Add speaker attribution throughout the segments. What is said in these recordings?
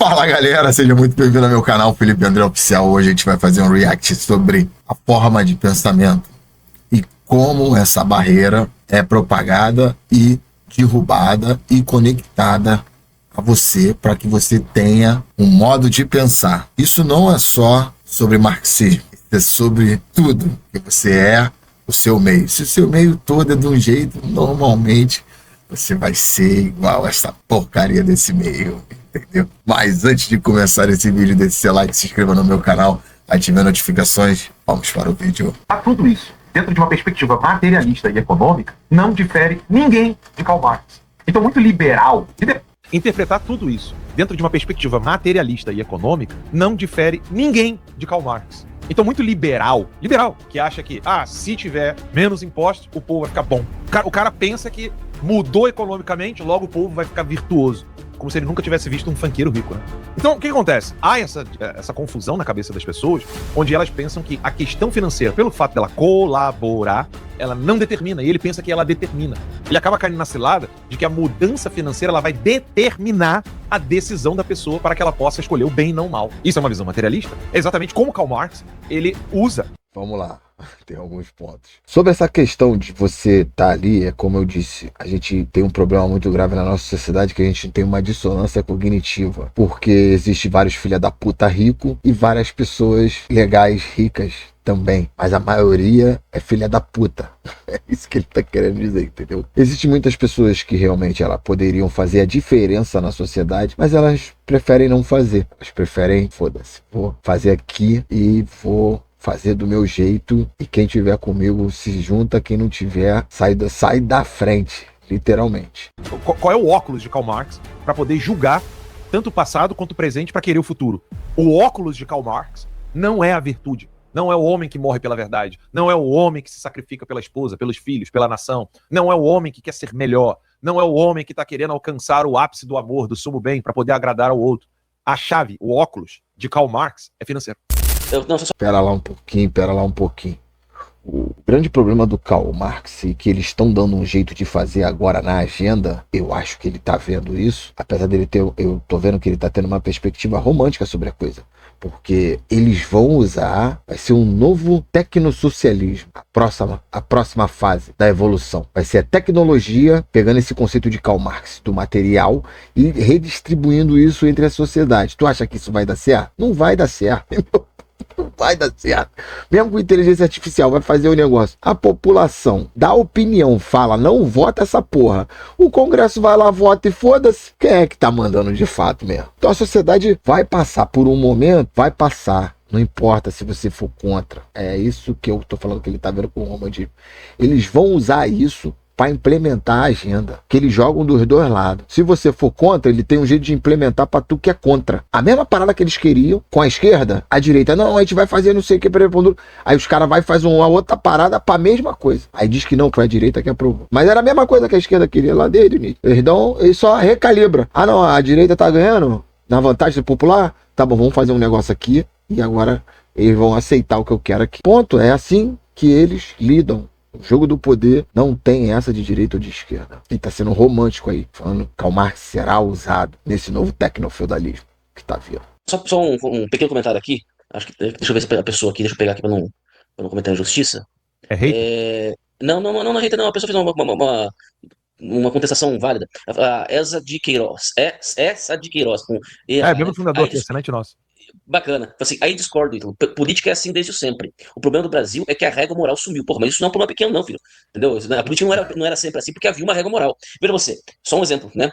Speaker 1: Fala galera, seja muito bem-vindo ao meu canal Felipe André Oficial. Hoje a gente vai fazer um react sobre a forma de pensamento e como essa barreira é propagada e derrubada e conectada a você para que você tenha um modo de pensar. Isso não é só sobre marxismo, é sobre tudo que você é, o seu meio. Se o seu meio todo é de um jeito, normalmente você vai ser igual a essa porcaria desse meio, entendeu? Mas antes de começar esse vídeo, deixe seu like, se inscreva no meu canal, ative as notificações. Vamos para o vídeo.
Speaker 2: Tudo isso, dentro de uma perspectiva materialista e econômica, não difere ninguém de Karl Marx. Então, muito liberal.
Speaker 3: Interpretar tudo isso dentro de uma perspectiva materialista e econômica não difere ninguém de Karl Marx. Então, muito liberal, que acha que, se tiver menos impostos, o povo vai ficar bom. O cara pensa que mudou economicamente, logo o povo vai ficar virtuoso. Como se ele nunca tivesse visto um funkeiro rico, né? Então, o que acontece? Há essa confusão na cabeça das pessoas, onde elas pensam que a questão financeira, pelo fato dela colaborar, ela não determina, e ele pensa que ela determina. Ele acaba caindo na cilada de que a mudança financeira ela vai determinar a decisão da pessoa para que ela possa escolher o bem e não o mal. Isso é uma visão materialista? É exatamente como Karl Marx, ele usa.
Speaker 1: Vamos lá, tem alguns pontos. Sobre essa questão de você estar ali, é como eu disse, a gente tem um problema muito grave na nossa sociedade, que a gente tem uma dissonância cognitiva, porque existe vários filha da puta rico e várias pessoas legais ricas também, mas a maioria é filha da puta. É isso que ele tá querendo dizer, entendeu? Existem muitas pessoas que realmente elas poderiam fazer a diferença na sociedade, mas elas preferem não fazer. Elas preferem, foda-se, vou fazer aqui e vou fazer do meu jeito, e quem tiver comigo se junta, quem não tiver sai da frente, literalmente.
Speaker 3: Qual é o óculos de Karl Marx para poder julgar tanto o passado quanto o presente para querer o futuro? O óculos de Karl Marx não é a virtude. Não é o homem que morre pela verdade. Não é o homem que se sacrifica pela esposa, pelos filhos, pela nação. Não é o homem que quer ser melhor. Não é o homem que está querendo alcançar o ápice do amor, do sumo bem, para poder agradar ao outro. A chave, o óculos de Karl Marx é financeiro.
Speaker 1: Pera lá um pouquinho. O grande problema do Karl Marx, e que eles estão dando um jeito de fazer agora na agenda, eu acho que ele tá vendo isso, apesar dele ter, eu tô vendo que ele tá tendo uma perspectiva romântica sobre a coisa, porque eles vão usar, vai ser um novo tecnossocialismo, a próxima fase da evolução, vai ser a tecnologia pegando esse conceito de Karl Marx, do material, e redistribuindo isso entre a sociedade. Tu acha que isso vai dar certo? Não vai dar certo, entendeu? Não vai dar certo. Mesmo com inteligência artificial vai fazer o negócio. A população dá opinião, fala, não vota essa porra. O Congresso vai lá, vota e foda-se. Quem é que tá mandando de fato mesmo? Então a sociedade vai passar por um momento, vai passar. Não importa se você for contra. É isso que eu tô falando que ele tá vendo com o Romantismo. Eles vão usar isso para implementar a agenda, que eles jogam dos dois lados. Se você for contra, ele tem um jeito de implementar para tu que é contra. A mesma parada que eles queriam com a esquerda, a direita, não, a gente vai fazer não sei o que, aí os caras vai fazer uma outra parada para a mesma coisa. Aí diz que não, foi a direita que aprovou. Mas era a mesma coisa que a esquerda queria lá desde o início. Eles só recalibram. Não, a direita tá ganhando na vantagem popular? Tá bom, vamos fazer um negócio aqui e agora eles vão aceitar o que eu quero aqui. Ponto, é assim que eles lidam. O jogo do poder não tem essa de direita ou de esquerda. Ele tá sendo romântico aí, falando que Karl Marx será usado nesse novo tecnofeudalismo que tá vindo.
Speaker 4: Só um pequeno comentário aqui. Acho que deixa eu ver se a pessoa aqui, deixa eu pegar aqui pra não cometer injustiça.
Speaker 3: É hater?
Speaker 4: Não é hater, não. A pessoa fez uma contestação válida. A Elsa de Queiroz. Essa de Queiroz.
Speaker 3: Mesmo fundador aqui, excelente nosso.
Speaker 4: Bacana. Assim, aí discordo, então. Política é assim desde sempre. O problema do Brasil é que a régua moral sumiu. Porra, mas isso não é um problema pequeno, não, filho. Entendeu? A política não era sempre assim, porque havia uma régua moral. Veja você, só um exemplo, né?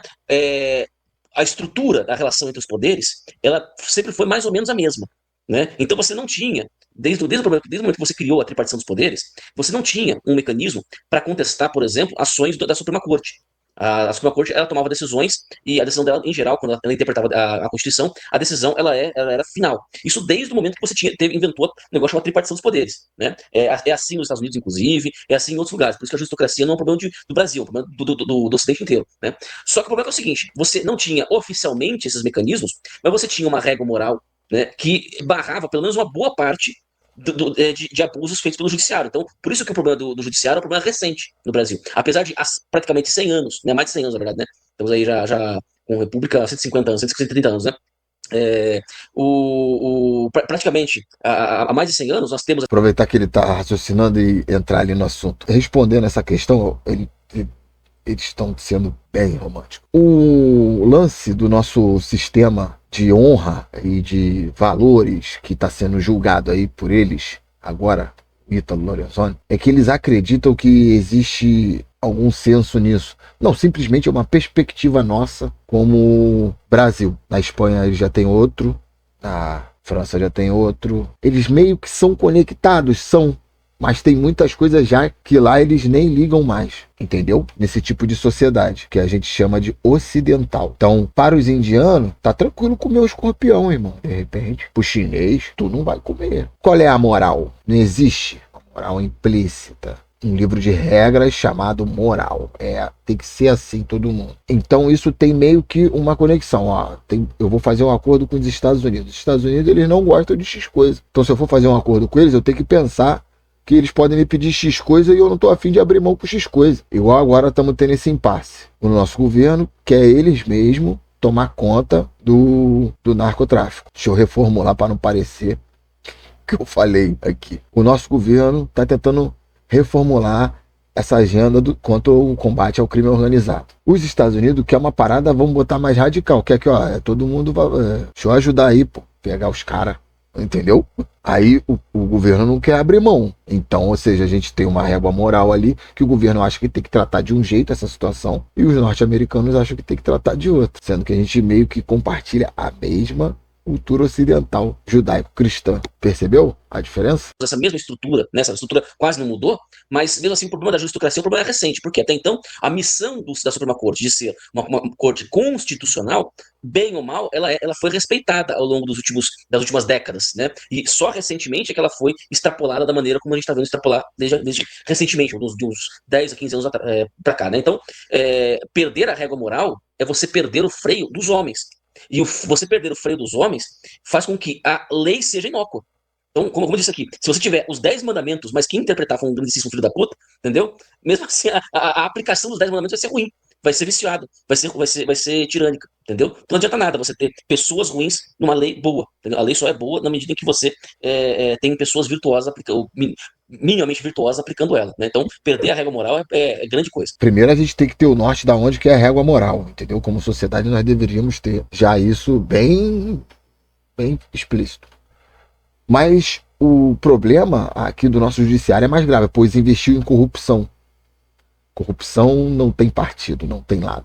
Speaker 4: A estrutura da relação entre os poderes, ela sempre foi mais ou menos a mesma, né? Então você não tinha, desde o momento que você criou a tripartição dos poderes, você não tinha um mecanismo para contestar, por exemplo, ações da Suprema Corte. A Suprema Corte, ela tomava decisões e a decisão dela, em geral, quando ela interpretava a Constituição, a decisão ela era final. Isso desde o momento que você inventou o negócio chamado tripartição dos poderes, né? É assim nos Estados Unidos, inclusive, é assim em outros lugares. Por isso que a justocracia não é um problema do Brasil, é um problema do Ocidente inteiro, né? Só que o problema é o seguinte, você não tinha oficialmente esses mecanismos, mas você tinha uma regra moral, né, que barrava pelo menos uma boa parte de abusos feitos pelo judiciário. Então, por isso que o problema do judiciário é um problema recente no Brasil. Apesar de praticamente 100 anos, né, mais de 100 anos, na verdade, né? Estamos aí já com República há 150 anos, 130 anos, né? Praticamente há mais de 100 anos nós temos.
Speaker 1: Aproveitar que ele está raciocinando e entrar ali no assunto. Respondendo essa questão, eles estão sendo bem românticos. O lance do nosso sistema de honra e de valores que está sendo julgado aí por eles, agora, Ítalo Lorenzoni, é que eles acreditam que existe algum senso nisso. Não, simplesmente é uma perspectiva nossa como Brasil. Na Espanha eles já tem outro, na França já tem outro. Eles meio que são conectados, mas tem muitas coisas já que lá eles nem ligam mais, entendeu? Nesse tipo de sociedade, que a gente chama de ocidental. Então, para os indianos, tá tranquilo comer o escorpião, irmão. De repente, pro chinês, tu não vai comer. Qual é a moral? Não existe a moral implícita. Um livro de regras chamado moral. Tem que ser assim todo mundo. Então isso tem meio que uma conexão. Eu vou fazer um acordo com os Estados Unidos. Os Estados Unidos, eles não gostam de X coisa. Então se eu for fazer um acordo com eles, eu tenho que pensar que eles podem me pedir X coisa e eu não estou afim de abrir mão por X coisa. Igual agora estamos tendo esse impasse. O nosso governo quer eles mesmos tomar conta do narcotráfico. Deixa eu reformular para não parecer que eu falei aqui. O nosso governo está tentando reformular essa agenda contra o combate ao crime organizado. Os Estados Unidos quer uma parada, vamos botar mais radical, quer que todo mundo deixa eu ajudar aí, pegar os caras, entendeu? Aí o governo não quer abrir mão. Então, ou seja, a gente tem uma régua moral ali que o governo acha que tem que tratar de um jeito essa situação e os norte-americanos acham que tem que tratar de outro, sendo que a gente meio que compartilha a mesma cultura ocidental judaico-cristã. Percebeu a diferença?
Speaker 4: Essa mesma estrutura, né, essa estrutura quase não mudou, mas mesmo assim o problema da justocracia é um problema recente, porque até então a missão da Suprema Corte de ser uma corte constitucional, bem ou mal, ela foi respeitada ao longo das últimas décadas, né? E só recentemente é que ela foi extrapolada da maneira como a gente está vendo extrapolar desde recentemente, de uns 10 a 15 anos para cá, né? Então, perder a régua moral é você perder o freio dos homens. E você perder o freio dos homens faz com que a lei seja inócua. Então, como eu disse aqui, se você tiver os 10 mandamentos, mas quem interpretar for um grandíssimo filho da puta, entendeu? Mesmo assim, a aplicação dos 10 mandamentos vai ser ruim, vai ser viciado, vai ser tirânica, entendeu? Então não adianta nada você ter pessoas ruins numa lei boa, entendeu? A lei só é boa na medida em que você tem pessoas virtuosas, minimamente virtuosas aplicando ela, né? Então, perder a régua moral é grande coisa.
Speaker 1: Primeiro a gente tem que ter o norte da onde que é a régua moral, entendeu? Como sociedade nós deveríamos ter já isso bem explícito. Mas o problema aqui do nosso judiciário é mais grave, pois investiu em corrupção. Corrupção não tem partido, não tem lado.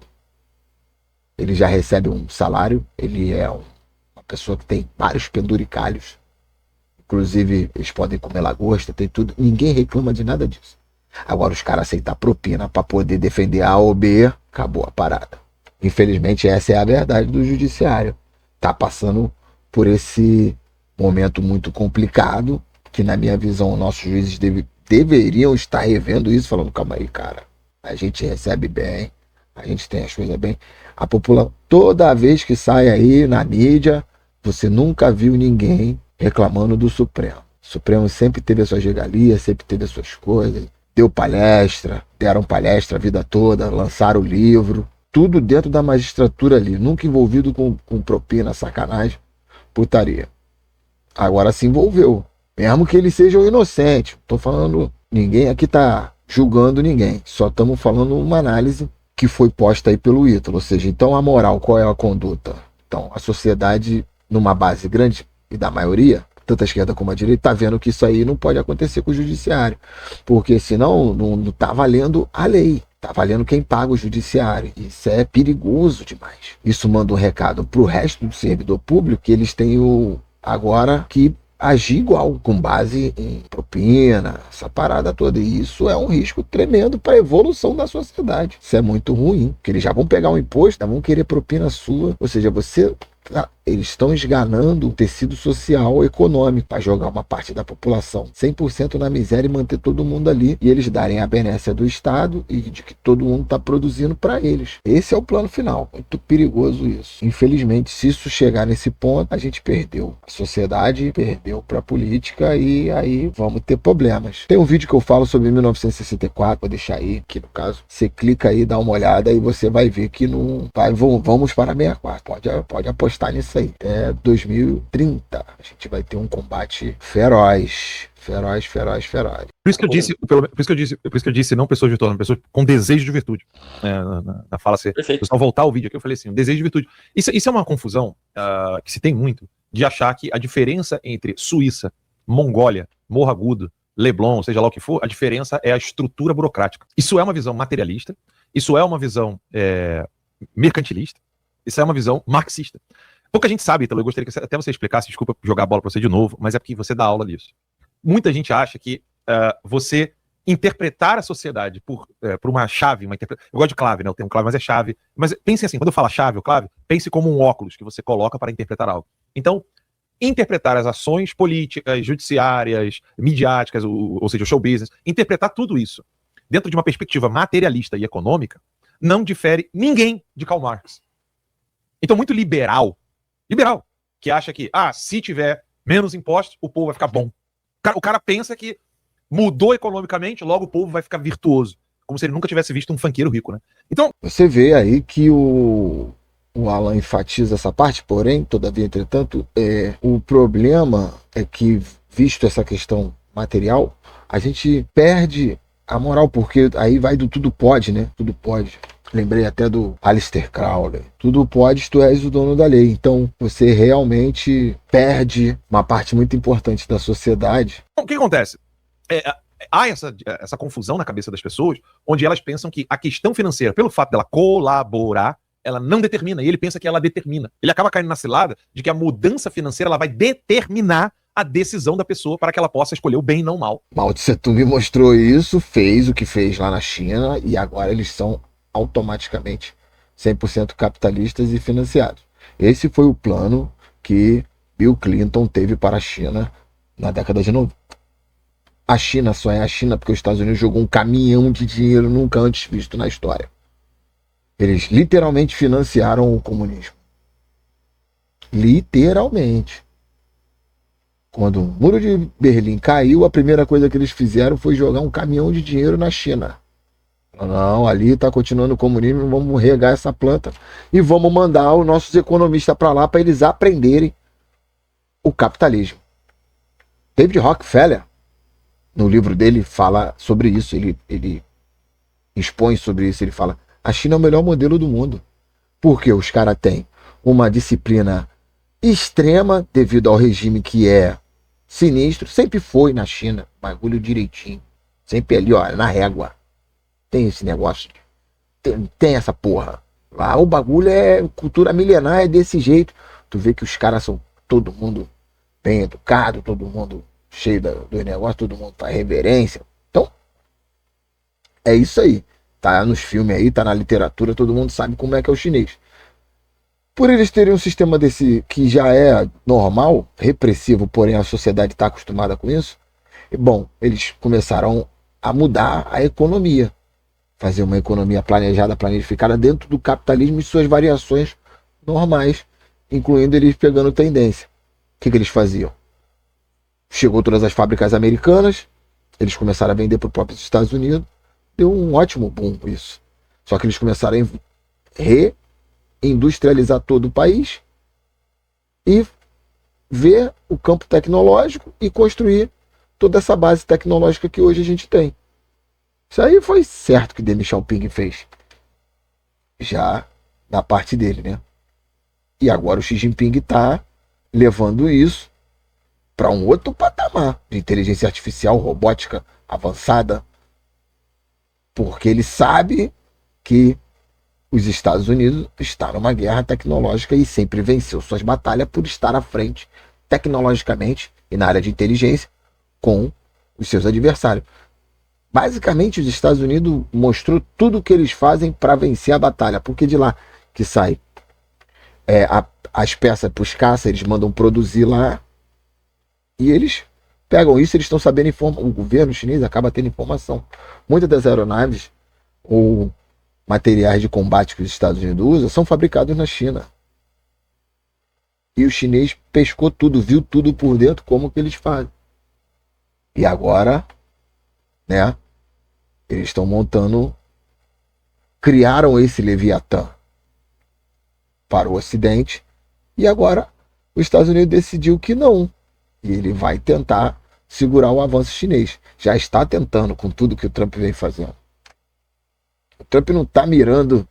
Speaker 1: Ele já recebe um salário, ele é uma pessoa que tem vários penduricalhos. Inclusive, eles podem comer lagosta, tem tudo. Ninguém reclama de nada disso. Agora, os caras aceitar propina para poder defender A ou B, acabou a parada. Infelizmente, essa é a verdade do judiciário. Tá passando por esse momento muito complicado, que na minha visão, nossos juízes deveriam estar revendo isso, falando, calma aí, cara. A gente recebe bem, a gente tem as coisas bem. A população, toda vez que sai aí na mídia, você nunca viu ninguém reclamando do Supremo. O Supremo sempre teve as suas regalias, sempre teve as suas coisas. Deram palestra a vida toda, lançaram livro. Tudo dentro da magistratura ali. Nunca envolvido com propina, sacanagem, putaria. Agora se envolveu. Mesmo que eles sejam inocentes. Tô falando, ninguém aqui tá julgando ninguém. Só estamos falando uma análise que foi posta aí pelo Ítalo. Ou seja, então a moral, qual é a conduta? Então, a sociedade, numa base grande e da maioria, tanto a esquerda como a direita, tá vendo que isso aí não pode acontecer com o judiciário. Porque senão não tá valendo a lei. Tá valendo quem paga o judiciário. Isso é perigoso demais. Isso manda um recado pro resto do servidor público que eles têm agora que agir igual, com base em propina, essa parada toda. E isso é um risco tremendo para a evolução da sociedade. Isso é muito ruim, porque eles já vão pegar um imposto, já vão querer propina sua. Ou seja, eles estão esganando o tecido social econômico para jogar uma parte da população 100% na miséria e manter todo mundo ali, e eles darem a benécia do Estado e de que todo mundo está produzindo para eles. Esse é o plano final. Muito perigoso isso. Infelizmente, se isso chegar nesse ponto, a gente perdeu. A sociedade perdeu para a política e aí vamos ter problemas. Tem um vídeo que eu falo sobre 1964, vou deixar aí, que no caso, você clica aí, dá uma olhada e você vai ver que não vai, vamos para 64. Pode apostar nisso isso aí. Até 2030 a gente vai ter um combate feroz. Feroz.
Speaker 3: Por isso que eu disse não pessoas virtuosas, pessoas com desejo de virtude. Na fala, se
Speaker 4: Perfeito.
Speaker 3: eu só voltar ao vídeo aqui, eu falei assim, desejo de virtude. Isso é uma confusão que se tem muito, de achar que a diferença entre Suíça, Mongólia, Morro Agudo, Leblon, seja lá o que for, a diferença é a estrutura burocrática. Isso é uma visão materialista, isso é uma visão mercantilista, isso é uma visão marxista. Pouca gente sabe, então eu gostaria que até você explicasse, desculpa jogar a bola para você de novo, mas é porque você dá aula disso. Muita gente acha que você interpretar a sociedade por uma chave, eu gosto de clave, né? Eu tenho clave, mas é chave. Mas pense assim, quando eu falo chave ou clave, pense como um óculos que você coloca para interpretar algo. Então, interpretar as ações políticas, judiciárias, midiáticas, ou seja, o show business, interpretar tudo isso dentro de uma perspectiva materialista e econômica, não difere ninguém de Karl Marx. Então, muito liberal, que acha que, se tiver menos impostos, o povo vai ficar bom. O cara pensa que mudou economicamente, logo o povo vai ficar virtuoso. Como se ele nunca tivesse visto um funkeiro rico, né? Então,
Speaker 1: você vê aí que o Alan enfatiza essa parte, porém, todavia, entretanto, o problema é que, visto essa questão material, a gente perde a moral, porque aí vai do tudo pode, né? Tudo pode. Lembrei até do Aleister Crowley. Tudo pode, tu és o dono da lei. Então, você realmente perde uma parte muito importante da sociedade.
Speaker 3: O que acontece? Há essa confusão na cabeça das pessoas, onde elas pensam que a questão financeira, pelo fato dela colaborar, ela não determina, e ele pensa que ela determina. Ele acaba caindo na cilada de que a mudança financeira ela vai determinar a decisão da pessoa para que ela possa escolher o bem e não o mal.
Speaker 1: Mao Tse Tung mostrou isso, fez o que fez lá na China, e agora eles são automaticamente 100% capitalistas e financiados. Esse foi o plano que Bill Clinton teve para a China na década de 90. A China só é a China porque os Estados Unidos jogou um caminhão de dinheiro nunca antes visto na história. Eles literalmente financiaram o comunismo. Literalmente. Quando o Muro de Berlim caiu, a primeira coisa que eles fizeram foi jogar um caminhão de dinheiro na China. Não, ali está continuando o comunismo, vamos regar essa planta e vamos mandar os nossos economistas para lá para eles aprenderem o capitalismo. David Rockefeller, no livro dele, fala sobre isso, ele expõe sobre isso, ele fala, a China é o melhor modelo do mundo, porque os caras têm uma disciplina extrema devido ao regime que é sinistro, sempre foi na China, bagulho direitinho, sempre ali, ó, na régua. Tem esse negócio, tem essa porra. Lá o bagulho é cultura milenar, é desse jeito. Tu vê que os caras são todo mundo bem educado, todo mundo cheio do negócio, todo mundo faz reverência. Então, é isso aí. Tá nos filmes aí, tá na literatura, todo mundo sabe como é que é o chinês. Por eles terem um sistema desse que já é normal, repressivo, porém a sociedade está acostumada com isso, bom, eles começaram a mudar a economia. Fazer uma economia planejada, planificada dentro do capitalismo e suas variações normais, incluindo eles pegando tendência. O que eles faziam? Chegou todas as fábricas americanas, eles começaram a vender para os próprios Estados Unidos, deu um ótimo boom isso. Só que eles começaram a reindustrializar todo o país e ver o campo tecnológico e construir toda essa base tecnológica que hoje a gente tem. Isso aí foi certo que Deng Xiaoping fez. Já da parte dele, né? E agora o Xi Jinping está levando isso para um outro patamar de inteligência artificial, robótica avançada, porque ele sabe que os Estados Unidos estão numa guerra tecnológica e sempre venceu suas batalhas por estar à frente tecnologicamente e na área de inteligência com os seus adversários. Basicamente, os Estados Unidos mostrou tudo o que eles fazem para vencer a batalha, porque de lá que sai as peças para os caças, eles mandam produzir lá e eles pegam isso, eles estão sabendo informar. O governo chinês acaba tendo informação. Muitas das aeronaves ou materiais de combate que os Estados Unidos usam são fabricados na China. E o chinês pescou tudo, viu tudo por dentro, como que eles fazem. E agora, né? Eles estão criaram esse Leviatã para o Ocidente E agora os Estados Unidos decidiu que não. E ele vai tentar segurar o avanço chinês. Já está tentando com tudo que o Trump vem fazendo. O Trump não está mirando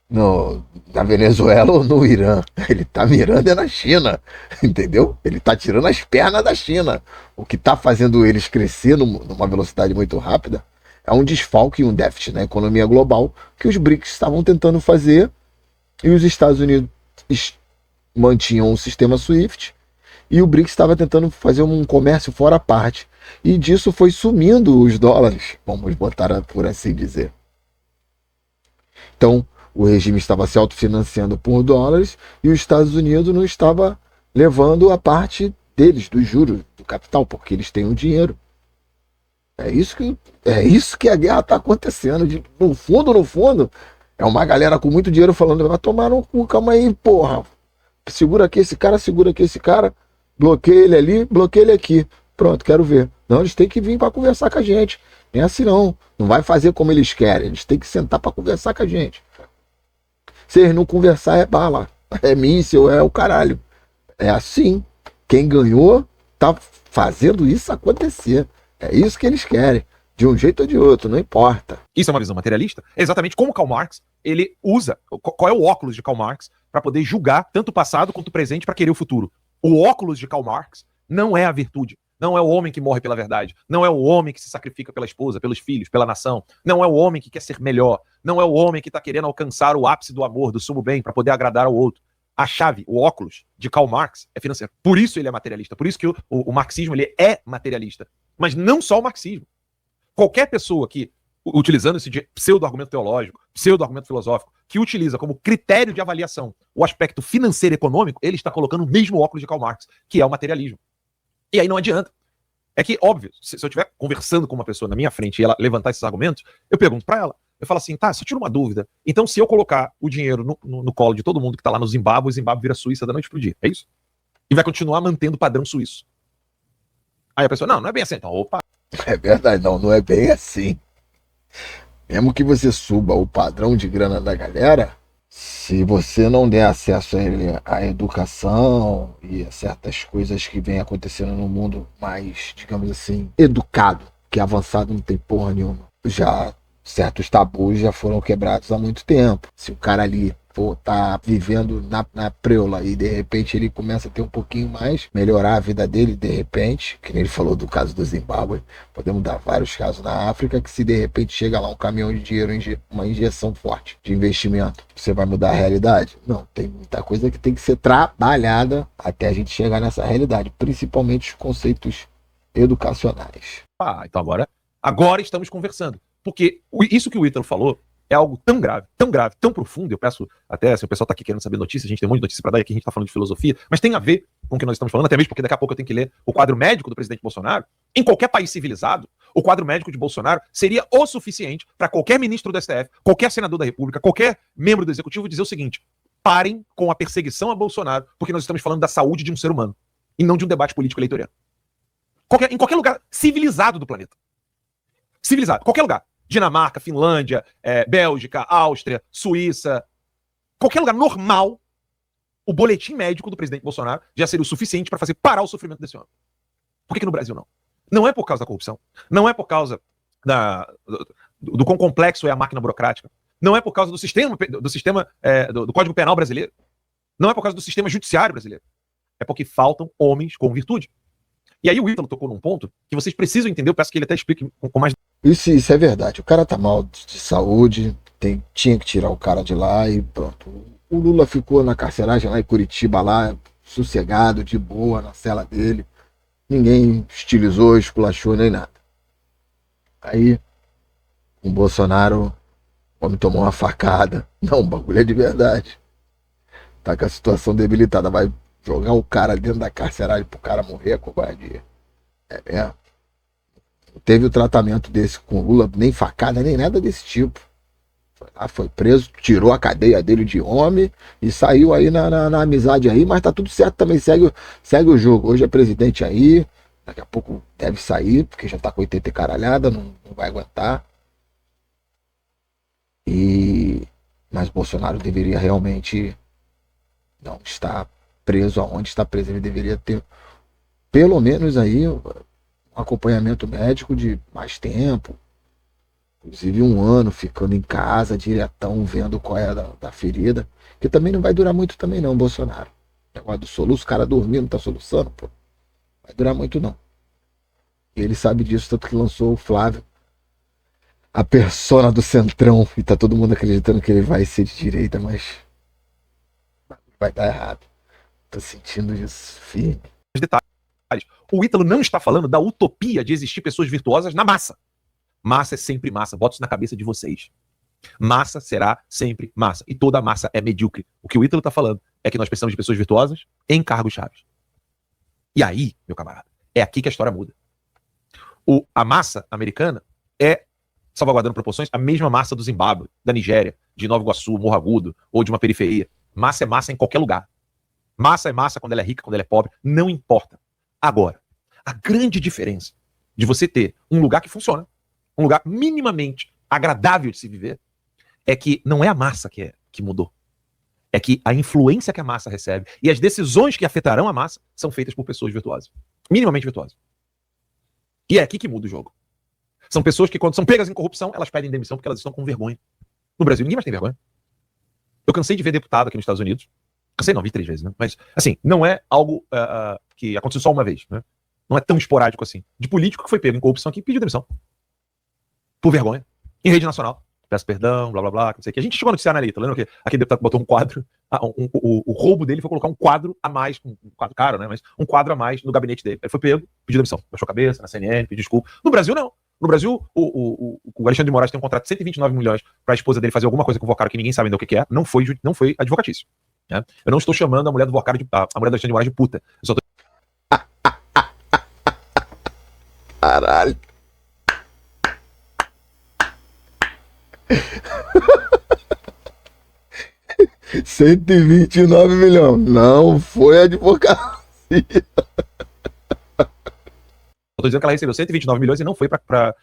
Speaker 1: na Venezuela ou no Irã. Ele está mirando é na China. Entendeu? Ele está tirando as pernas da China. O que está fazendo eles crescer numa velocidade muito rápida é um desfalque e um déficit na economia global que os BRICS estavam tentando fazer, e os Estados Unidos mantinham o sistema SWIFT e o BRICS estava tentando fazer um comércio fora a parte. E disso foi sumindo os dólares, vamos botar por assim dizer. Então, o regime estava se autofinanciando por dólares e os Estados Unidos não estava levando a parte deles, dos juros, do capital, porque eles têm o dinheiro. É isso que a guerra está acontecendo. No fundo, é uma galera com muito dinheiro falando: vai tomar no cu, calma aí, porra. Segura aqui esse cara, bloqueia ele ali, bloqueia ele aqui. Pronto, quero ver. Não, eles têm que vir para conversar com a gente. Não é assim não. Não vai fazer como eles querem. Eles têm que sentar para conversar com a gente. Se eles não conversar, é bala. É míssil, é o caralho. É assim. Quem ganhou tá fazendo isso acontecer. É isso que eles querem. De um jeito ou de outro, não importa.
Speaker 3: Isso é uma visão materialista? É exatamente como Karl Marx, ele usa, qual é o óculos de Karl Marx para poder julgar tanto o passado quanto o presente para querer o futuro. O óculos de Karl Marx não é a virtude, não é o homem que morre pela verdade, não é o homem que se sacrifica pela esposa, pelos filhos, pela nação, não é o homem que quer ser melhor, não é o homem que está querendo alcançar o ápice do amor, do sumo bem, para poder agradar ao outro. A chave, o óculos de Karl Marx é financeiro. Por isso ele é materialista, por isso que o marxismo ele é materialista. Mas não só o marxismo. Qualquer pessoa que, utilizando esse pseudo-argumento teológico, pseudo-argumento filosófico, que utiliza como critério de avaliação o aspecto financeiro e econômico, ele está colocando o mesmo óculos de Karl Marx, que é o materialismo. E aí não adianta. É que, óbvio, se eu estiver conversando com uma pessoa na minha frente e ela levantar esses argumentos, eu pergunto para ela, eu falo assim, tá, só tiro uma dúvida. Então, se eu colocar o dinheiro no colo de todo mundo que está lá no Zimbábue, o Zimbábue vira Suíça da noite pro dia, é isso? E vai continuar mantendo o padrão suíço. Aí a pessoa, não é bem assim. Então, opa.
Speaker 1: É verdade, não é bem assim. Mesmo que você suba o padrão de grana da galera, se você não der acesso à educação e a certas coisas que vêm acontecendo no mundo mais, digamos assim, educado, que avançado não tem porra nenhuma. Já certos tabus já foram quebrados há muito tempo. Se o cara ali tá vivendo na preula e de repente ele começa a ter um pouquinho mais, melhorar a vida dele de repente, que nem ele falou do caso do Zimbábue, podemos dar vários casos na África que se de repente chega lá um caminhão de dinheiro, uma injeção forte de investimento, você vai mudar a realidade? Não, tem muita coisa que tem que ser trabalhada até a gente chegar nessa realidade, principalmente os conceitos educacionais.
Speaker 3: Então agora estamos conversando, porque isso que o Ítalo falou é algo tão grave, tão profundo. Eu peço até, se o pessoal tá aqui querendo saber notícias, a gente tem um monte de notícias para dar e aqui a gente tá falando de filosofia, mas tem a ver com o que nós estamos falando, até mesmo porque daqui a pouco eu tenho que ler o quadro médico do presidente Bolsonaro. Em qualquer país civilizado, o quadro médico de Bolsonaro seria o suficiente para qualquer ministro do STF, qualquer senador da República, qualquer membro do Executivo dizer o seguinte: parem com a perseguição a Bolsonaro, porque nós estamos falando da saúde de um ser humano e não de um debate político eleitoreiro. Em qualquer lugar civilizado do planeta. Civilizado, qualquer lugar. Dinamarca, Finlândia, Bélgica, Áustria, Suíça, qualquer lugar normal, o boletim médico do presidente Bolsonaro já seria o suficiente para fazer parar o sofrimento desse homem. Por que no Brasil não? Não é por causa da corrupção, não é por causa do quão complexo é a máquina burocrática, não é por causa do Código Penal brasileiro, não é por causa do sistema judiciário brasileiro, é porque faltam homens com virtude. E aí o Ítalo tocou num ponto que vocês precisam entender, eu peço que ele até explique com mais...
Speaker 1: Isso é verdade. O cara tá mal de saúde, tinha que tirar o cara de lá e pronto. O Lula ficou na carceragem lá em Curitiba, lá, sossegado, de boa, na cela dele. Ninguém estilizou, esculachou, nem nada. Aí, o Bolsonaro, o homem tomou uma facada. Não, o bagulho é de verdade. Tá com a situação debilitada, vai jogar o cara dentro da carceragem pro cara morrer, é covardia. É mesmo. Não teve o tratamento desse com Lula, nem facada, nem nada desse tipo. Foi lá, foi preso, tirou a cadeia dele de homem e saiu aí na amizade aí, mas tá tudo certo também, segue o jogo. Hoje é presidente aí, daqui a pouco deve sair, porque já tá com 80 e caralhada, não vai aguentar. Mas Bolsonaro deveria realmente não está preso aonde está preso. Ele deveria ter, pelo menos aí, um acompanhamento médico de mais tempo. Inclusive 1 ano ficando em casa, diretão, vendo qual é da ferida. Que também não vai durar muito também não, Bolsonaro. O negócio do soluço, o cara dormindo, tá soluçando, pô. Vai durar muito não. E ele sabe disso, tanto que lançou o Flávio, a persona do Centrão, e tá todo mundo acreditando que ele vai ser de direita, mas vai dar errado. Tô sentindo isso firme.
Speaker 3: Detalhes. O Ítalo não está falando da utopia de existir pessoas virtuosas na massa. Massa é sempre massa. Bota isso na cabeça de vocês. Massa será sempre massa. E toda massa é medíocre. O que o Ítalo está falando é que nós precisamos de pessoas virtuosas em cargos chaves. E aí, meu camarada, é aqui que a história muda. A massa americana é, salvaguardando proporções, a mesma massa do Zimbábue, da Nigéria, de Nova Iguaçu, Morro Agudo, ou de uma periferia. Massa é massa em qualquer lugar. Massa é massa quando ela é rica, quando ela é pobre. Não importa. Agora, a grande diferença de você ter um lugar que funciona, um lugar minimamente agradável de se viver, é que não é a massa que mudou. É que a influência que a massa recebe e as decisões que afetarão a massa são feitas por pessoas virtuosas. Minimamente virtuosas. E é aqui que muda o jogo. São pessoas que, quando são pegas em corrupção, elas pedem demissão porque elas estão com vergonha. No Brasil, ninguém mais tem vergonha. Eu cansei de ver deputado aqui nos Estados Unidos. Cansei não, vi 3 vezes, né? Mas, assim, não é algo que aconteceu só uma vez, né? Não é tão esporádico assim. De político que foi pego em corrupção aqui e pediu demissão. Por vergonha. Em rede nacional. Peço perdão, blá blá blá, não sei o que. A gente chegou a noticiar na Lita, lembra que aquele deputado botou um quadro, o roubo dele foi colocar um quadro a mais, um quadro caro, né? Mas um quadro a mais no gabinete dele. Ele foi pego, pediu demissão. Baixou a cabeça, na CNN, pediu desculpa. No Brasil, não. No Brasil, o Alexandre de Moraes tem um contrato de 129 milhões para a esposa dele fazer alguma coisa com o Vocaro que ninguém sabe ainda o que é. Não foi advocatício. Né? Eu não estou chamando a mulher do Vocaro a mulher do Alexandre de Moraes de puta. Eu só tô...
Speaker 1: Caralho. R$129 milhões. Não foi advocacia.
Speaker 3: Eu tô dizendo que ela recebeu 129 milhões e não foi pra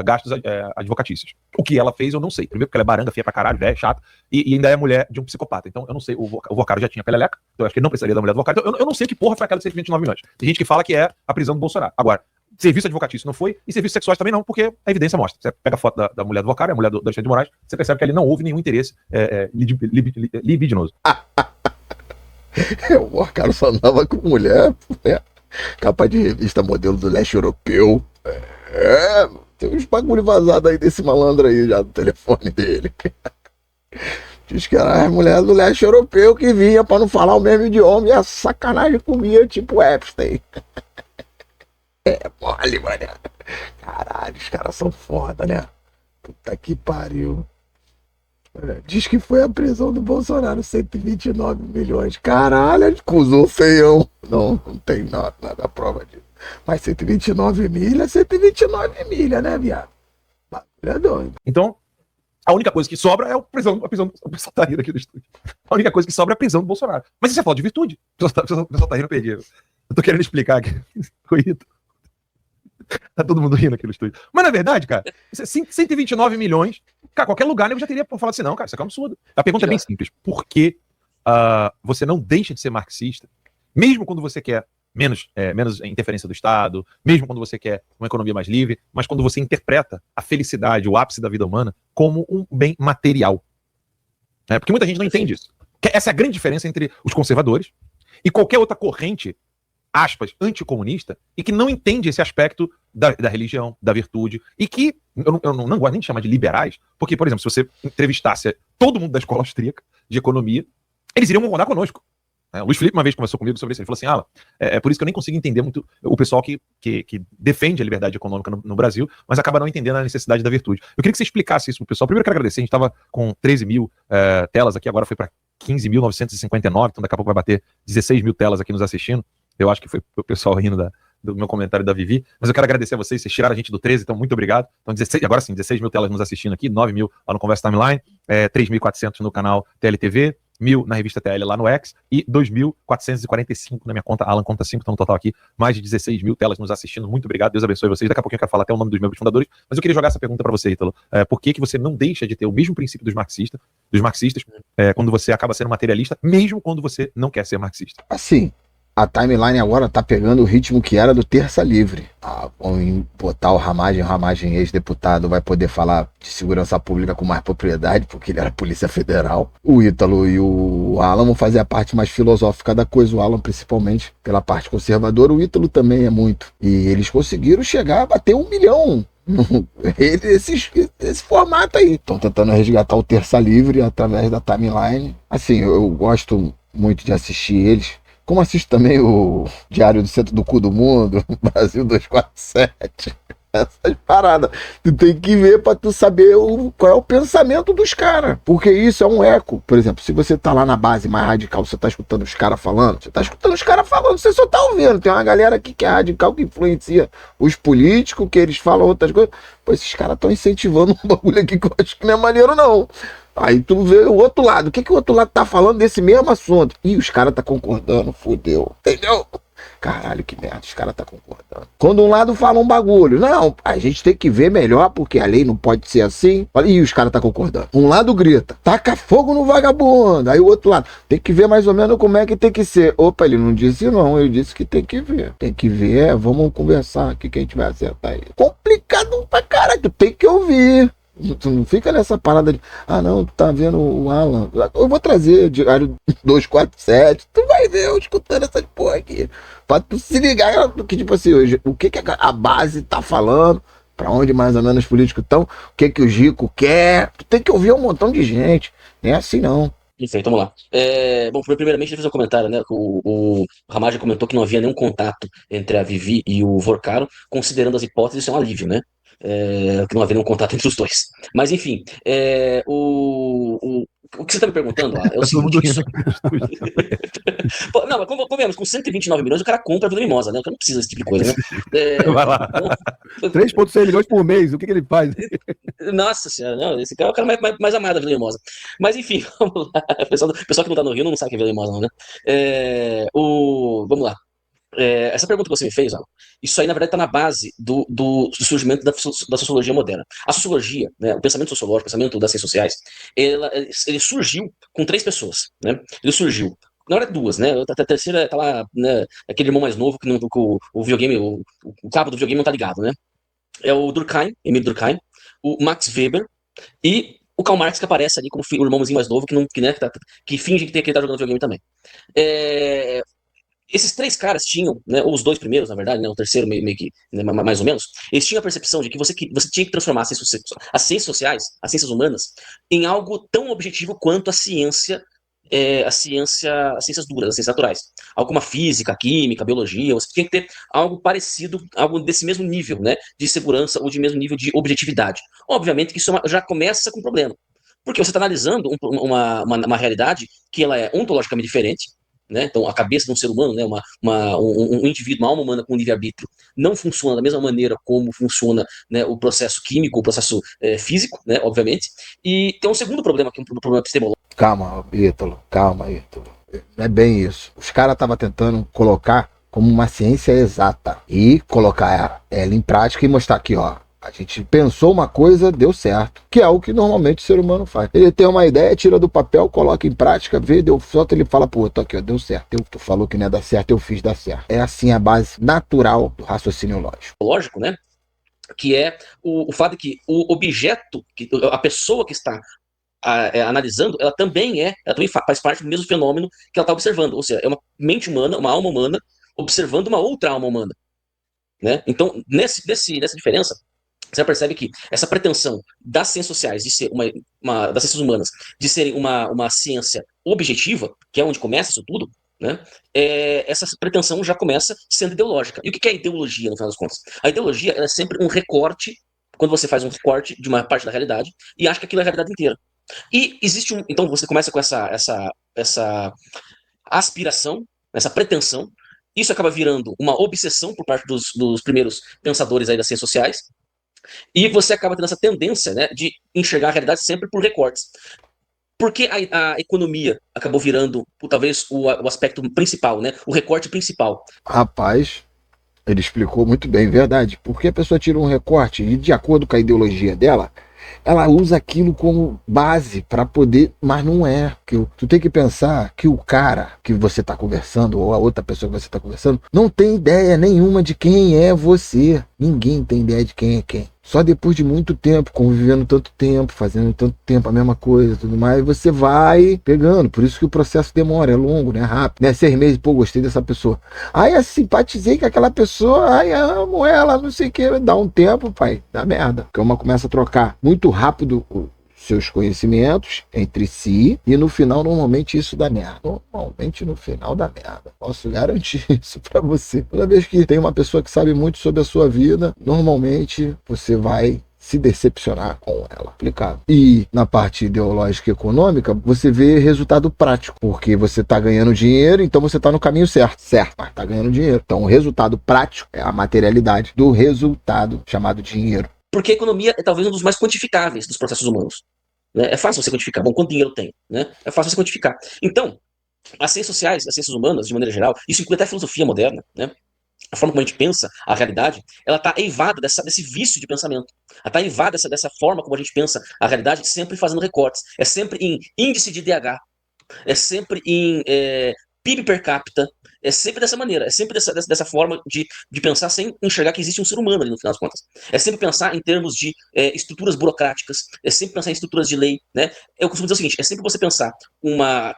Speaker 3: gastos advocatícios. O que ela fez, eu não sei. Primeiro porque ela é baranga, feia pra caralho, velha, chata, e ainda é mulher de um psicopata. Então eu não sei, o Vocaro já tinha peleleca, então eu acho que ele não precisaria da mulher do Vocaro. Então eu não sei que porra foi aquela de 129 milhões. Tem gente que fala que é a prisão do Bolsonaro. Agora, serviço advocatício não foi, e serviços sexuais também não, porque a evidência mostra. Você pega a foto da mulher do Vocaro, a mulher do Alexandre de Moraes, você percebe que ali não houve nenhum interesse libidinoso.
Speaker 1: O Vocaro só andava com mulher, né? Capa de revista modelo do leste europeu. Tem uns bagulho vazado aí desse malandro aí já do telefone dele. Diz que era a mulher do leste europeu que vinha pra não falar o mesmo idioma e a sacanagem comia tipo Epstein. É mole, mano. Caralho, os caras são foda, né? Puta que pariu. Diz que foi a prisão do Bolsonaro, 129 milhões. Caralho, acusou feião. Não tem nada a prova disso. Mas 129 milha é 129 milha, né, viado? Bagulho é doido.
Speaker 3: Então, a única coisa que sobra é a prisão. O pessoal tá rindo aqui do estúdio. A única coisa que sobra é a prisão do Bolsonaro. Mas isso é falta de virtude. O pessoal tá rindo, eu perdi. Eu tô querendo explicar aqui. Tá todo mundo rindo aqui no estúdio. Mas na verdade, cara, 129 milhões, cara, qualquer lugar eu já teria falado assim, não, cara, isso aqui é um absurdo. A pergunta é bem simples. Por que você não deixa de ser marxista, mesmo quando você quer menos interferência do Estado, mesmo quando você quer uma economia mais livre, mas quando você interpreta a felicidade, o ápice da vida humana, como um bem material? Porque muita gente não entende isso. Essa é a grande diferença entre os conservadores e qualquer outra corrente, aspas, anticomunista, e que não entende esse aspecto da religião, da virtude, e que, eu não gosto nem de chamar de liberais, porque, por exemplo, se você entrevistasse todo mundo da escola austríaca de economia, eles iriam concordar conosco. O Luiz Felipe uma vez conversou comigo sobre isso, ele falou assim, é por isso que eu nem consigo entender muito o pessoal que defende a liberdade econômica no Brasil, mas acaba não entendendo a necessidade da virtude. Eu queria que você explicasse isso pro pessoal. Primeiro eu quero agradecer, a gente estava com 13 mil telas aqui, agora foi para 15.959, então daqui a pouco vai bater 16 mil telas aqui nos assistindo. Eu acho que foi o pessoal rindo do meu comentário da Vivi, mas eu quero agradecer a vocês tiraram a gente do 13, então muito obrigado. Então agora sim, 16 mil telas nos assistindo aqui, 9 mil lá no Conversa Timeline, 3.400 no canal TLTV, mil na revista TL lá no X e 2.445 na minha conta, Alan Conta 5, então no total aqui, mais de 16 mil telas nos assistindo. Muito obrigado, Deus abençoe vocês. Daqui a pouquinho eu quero falar até o nome dos membros fundadores, mas eu queria jogar essa pergunta para você, Ítalo. Por que você não deixa de ter o mesmo princípio dos marxistas, quando você acaba sendo materialista, mesmo quando você não quer ser marxista?
Speaker 1: Assim, a timeline agora tá pegando o ritmo que era do Terça Livre. Vão botar o Ramagem ex-deputado, vai poder falar de segurança pública com mais propriedade, porque ele era Polícia Federal. O Ítalo e o Alan vão fazer a parte mais filosófica da coisa, o Alan principalmente pela parte conservadora, o Ítalo também é muito. E eles conseguiram chegar a bater 1 milhão. Esse formato aí. Estão tentando resgatar o Terça Livre através da timeline. Assim, eu gosto muito de assistir eles. Como assisto também o Diário do Centro do Cu do Mundo, Brasil 247, essas paradas. Tu tem que ver pra tu saber qual é o pensamento dos caras. Porque isso é um eco. Por exemplo, se você tá lá na base mais radical, você tá escutando os caras falando, você só tá ouvindo. Tem uma galera aqui que é radical, que influencia os políticos, que eles falam outras coisas. Pô, esses caras estão incentivando um bagulho aqui que eu acho que não é maneiro, não. Aí tu vê o outro lado. O que o outro lado tá falando desse mesmo assunto? Ih, os caras tá concordando, fodeu. Entendeu? Caralho, que merda, os caras tá concordando. Quando um lado fala um bagulho, não, a gente tem que ver melhor, porque a lei não pode ser assim. Ih, os caras tá concordando. Um lado grita, taca fogo no vagabundo. Aí o outro lado, tem que ver mais ou menos como é que tem que ser. Opa, ele não disse não, ele disse que tem que ver. Tem que ver, vamos conversar aqui que a gente vai acertar aí. Complicado pra caralho, tu tem que ouvir. Tu não fica nessa parada de, não, tu tá vendo o Alan. Eu vou trazer o Diário 247. Tu vai ver eu escutando essas porra aqui. Pra tu se ligar que, tipo assim, hoje, o que a base tá falando, pra onde mais ou menos os políticos estão, o que o Gico quer. Tu tem que ouvir um montão de gente. Não é assim, não.
Speaker 4: Perfeito, vamos lá. Bom, primeiramente, deixa eu fazer um comentário, né? O Ramagem comentou que não havia nenhum contato entre a Vivi e o Vorcaro, considerando as hipóteses, isso é um alívio, né? Que não havia nenhum contato entre os dois. Mas, enfim, o que você está me perguntando é o seguinte. Pô, não, mas convenhamos, com 129 milhões o cara compra a Vila Mimosa, né? O cara não precisa desse tipo de coisa, né?
Speaker 3: Vai lá.
Speaker 4: Então,
Speaker 5: 3,6 milhões por mês, o que ele faz?
Speaker 4: Nossa senhora, não, esse cara é o cara mais amado da Vila Mimosa. Mas enfim, vamos lá. O pessoal que não tá no Rio não sabe o que é Vila Mimosa, não, né? Vamos lá. Essa pergunta que você me fez, Alan, isso aí na verdade está na base do surgimento da sociologia moderna. A sociologia, né, o pensamento sociológico, o pensamento das ciências sociais, ele surgiu com 3 pessoas, né? Ele surgiu, na verdade 2, né? A terceira tá lá, né, aquele irmão mais novo que o videogame, o cabo do videogame não tá ligado, né? É o Durkheim, Emile Durkheim, o Max Weber e o Karl Marx, que aparece ali como o irmãozinho mais novo que finge que ele tá jogando videogame também. Esses 3 caras tinham, né, ou os 2 primeiros, na verdade, né, o terceiro meio que, né, mais ou menos, eles tinham a percepção de que você tinha que transformar as ciências sociais, as ciências humanas, em algo tão objetivo quanto a ciência, as ciências duras, as ciências naturais. Algo como a física, a química, a biologia, você tinha que ter algo parecido, algo desse mesmo nível, né, de segurança ou de mesmo nível de objetividade. Obviamente que isso já começa com um problema, porque você está analisando uma realidade que ela é ontologicamente diferente, né? Então, a cabeça de um ser humano, né? Um indivíduo, uma alma humana com livre-arbítrio, não funciona da mesma maneira como funciona, né, o processo químico, o processo físico, né, obviamente. E tem um segundo problema, que é um problema epistemológico.
Speaker 1: Calma, Ítalo. Não é bem isso. Os caras estavam tentando colocar como uma ciência exata e colocar ela em prática e mostrar aqui, ó. A gente pensou uma coisa, deu certo, que é o que normalmente o ser humano faz. Ele tem uma ideia, tira do papel, coloca em prática, vê, deu certo, ele fala pro outro aqui, ó, deu certo. Tu falou que não ia dar certo, eu fiz dar certo. É assim a base natural do raciocínio lógico.
Speaker 4: Lógico, né? Que é o fato de que o objeto, a pessoa que está analisando, ela também faz parte do mesmo fenômeno que ela está observando. Ou seja, é uma mente humana, uma alma humana, observando uma outra alma humana. Né? Então, nessa diferença, você percebe que essa pretensão das ciências sociais de ser das ciências humanas de serem uma ciência objetiva, que é onde começa isso tudo, né? Essa pretensão já começa sendo ideológica. E o que é ideologia, no final das contas? A ideologia é sempre um recorte, quando você faz um recorte de uma parte da realidade e acha que aquilo é a realidade inteira. E existe então você começa com essa aspiração, essa pretensão. Isso acaba virando uma obsessão por parte dos primeiros pensadores aí das ciências sociais. E você acaba tendo essa tendência, né, de enxergar a realidade sempre por recortes. Por que a economia acabou virando, talvez, o aspecto principal, né? O recorte principal?
Speaker 1: Rapaz, ele explicou muito bem, verdade. Porque a pessoa tira um recorte e, de acordo com a ideologia dela, ela usa aquilo como base para poder, mas não é. Tu tem que pensar que o cara que você está conversando, ou a outra pessoa que você está conversando, não tem ideia nenhuma de quem é você. Ninguém tem ideia de quem é quem. Só depois de muito tempo, convivendo tanto tempo, fazendo tanto tempo a mesma coisa, tudo mais, você vai pegando. Por isso que o processo demora, é longo, né? Rápido, né? 6 meses, pô, gostei dessa pessoa. Aí eu simpatizei com aquela pessoa, ai, amo ela, não sei o que. Dá um tempo, pai, dá merda. Porque uma começa a trocar muito rápido seus conhecimentos entre si, e no final, normalmente, isso dá merda. Normalmente, no final, dá merda. Posso garantir isso pra você. Toda vez que tem uma pessoa que sabe muito sobre a sua vida, normalmente, você vai se decepcionar com ela. Aplicado. E na parte ideológica e econômica, você vê resultado prático, porque você tá ganhando dinheiro, então você tá no caminho certo, mas tá ganhando dinheiro. Então, o resultado prático é a materialidade do resultado chamado dinheiro.
Speaker 4: Porque a economia é talvez um dos mais quantificáveis dos processos humanos. Né? É fácil você quantificar. Bom, quanto dinheiro tem? Né? É fácil você quantificar. Então, as ciências sociais, as ciências humanas, de maneira geral, isso inclui até a filosofia moderna, né? A forma como a gente pensa a realidade, ela está eivada desse vício de pensamento. Ela está eivada dessa forma como a gente pensa a realidade, sempre fazendo recortes. É sempre em índice de IDH, é sempre em PIB per capita, é sempre dessa maneira, é sempre dessa forma de pensar sem enxergar que existe um ser humano ali no final das contas. É sempre pensar em termos de estruturas burocráticas, é sempre pensar em estruturas de lei, né? Eu costumo dizer o seguinte, é sempre você pensar uma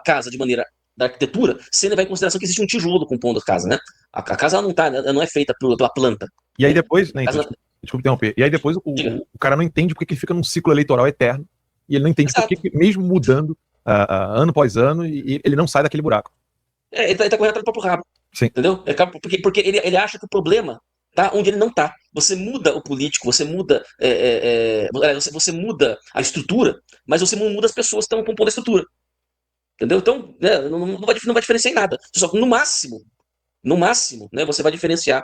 Speaker 4: casa de maneira da arquitetura, sem levar em consideração que existe um tijolo compondo a casa, né? A casa ela não é feita pela planta.
Speaker 3: E aí depois, né,
Speaker 4: Casa...
Speaker 3: desculpa interromper, e aí depois o cara não entende porque que ele fica num ciclo eleitoral eterno, e ele não entende porque que, mesmo mudando ano após ano, e ele não sai daquele buraco.
Speaker 4: Ele tá correndo atrás do próprio rabo. Sim. Entendeu? Porque ele acha que o problema tá onde ele não tá. Você muda o político, você muda você muda a estrutura, mas você não muda as pessoas que estão compondo a estrutura. Entendeu? Então, não vai diferenciar em nada. Só que no máximo, né, você vai diferenciar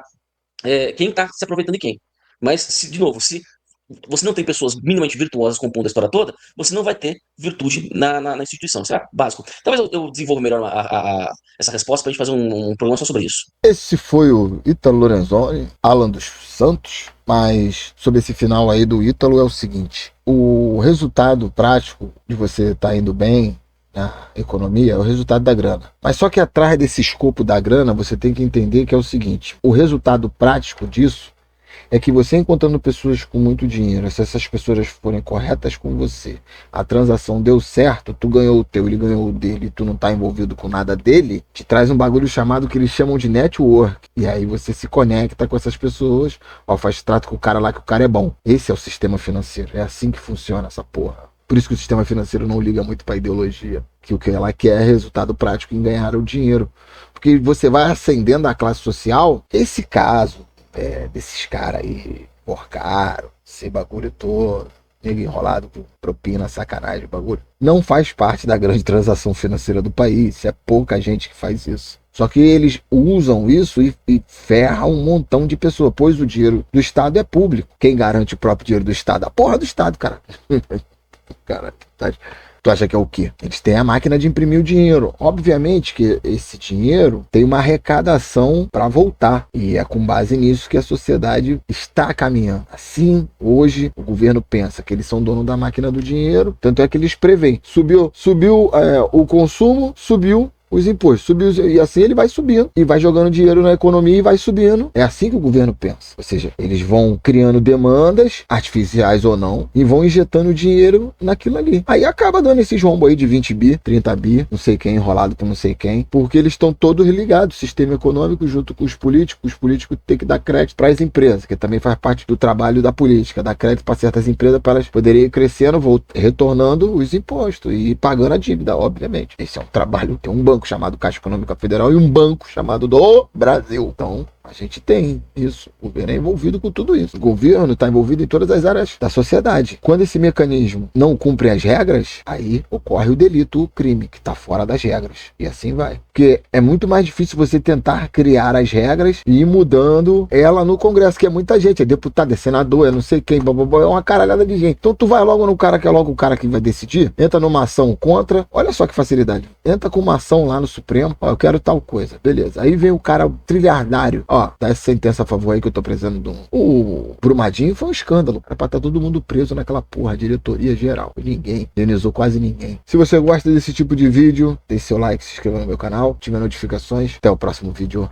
Speaker 4: quem está se aproveitando de quem. Mas, de novo, se você não tem pessoas minimamente virtuosas compondo a história toda, você não vai ter virtude na instituição. Isso é básico. Talvez eu desenvolva melhor essa resposta para a gente fazer um programa só sobre isso.
Speaker 1: Esse foi o Ítalo Lorenzoni, Alan dos Santos. Mas sobre esse final aí do Ítalo é o seguinte: o resultado prático de você estar indo bem na economia é o resultado da grana. Mas só que atrás desse escopo da grana, você tem que entender que é o seguinte: o resultado prático disso é que você, encontrando pessoas com muito dinheiro, se essas pessoas forem corretas com você, a transação deu certo, tu ganhou o teu, ele ganhou o dele, tu não tá envolvido com nada dele, te traz um bagulho chamado que eles chamam de network. E aí você se conecta com essas pessoas, faz trato com o cara lá que o cara é bom. Esse é o sistema financeiro, é assim que funciona essa porra. Por isso que o sistema financeiro não liga muito para ideologia, que o que ela quer é resultado prático em ganhar o dinheiro. Porque você vai ascendendo a classe social, esse caso desses caras aí, porcaro, esse bagulho todo, nego enrolado com propina, sacanagem, bagulho, não faz parte da grande transação financeira do país. É pouca gente que faz isso. Só que eles usam isso e ferram um montão de pessoas, pois o dinheiro do Estado é público. Quem garante o próprio dinheiro do Estado? A porra do Estado, cara. Cara, tu acha que é o quê? Eles têm a máquina de imprimir o dinheiro. Obviamente que esse dinheiro tem uma arrecadação para voltar. E é com base nisso que a sociedade está caminhando. Assim, hoje, o governo pensa que eles são dono da máquina do dinheiro. Tanto é que eles preveem. Subiu o consumo, subiu os impostos, subiu, e assim ele vai subindo e vai jogando dinheiro na economia e vai subindo. É assim que o governo pensa. Ou seja, eles vão criando demandas, artificiais ou não, e vão injetando dinheiro naquilo ali. Aí acaba dando esse rombo aí de 20 bi, 30 bi, não sei quem, enrolado com não sei quem, porque eles estão todos ligados, sistema econômico junto com os políticos têm que dar crédito para as empresas, que também faz parte do trabalho da política, dar crédito para certas empresas para elas poderem ir crescendo, retornando os impostos e pagando a dívida, obviamente. Esse é um trabalho, tem um banco chamado Caixa Econômica Federal e um banco chamado do Brasil. Então, A gente tem isso. O governo é envolvido com tudo isso. O governo está envolvido em todas as áreas da sociedade. Quando esse mecanismo não cumpre as regras, aí ocorre o delito, o crime, que está fora das regras. E assim vai. Porque é muito mais difícil você tentar criar as regras e ir mudando ela no Congresso, que é muita gente. É deputado, é senador, é não sei quem, blá, blá, blá, é uma caralhada de gente. Então tu vai logo no cara que é logo o cara que vai decidir, entra numa ação contra, olha só que facilidade. Entra com uma ação lá no Supremo, ó, eu quero tal coisa. Beleza. Aí vem o cara trilhardário, ó, dá essa sentença a favor aí que eu tô precisando de um. O Brumadinho foi um escândalo. Era pra estar todo mundo preso naquela porra, diretoria geral. Ninguém indenizou quase ninguém. Se você gosta desse tipo de vídeo, deixe seu like, se inscreva no meu canal, ative notificações. Até o próximo vídeo.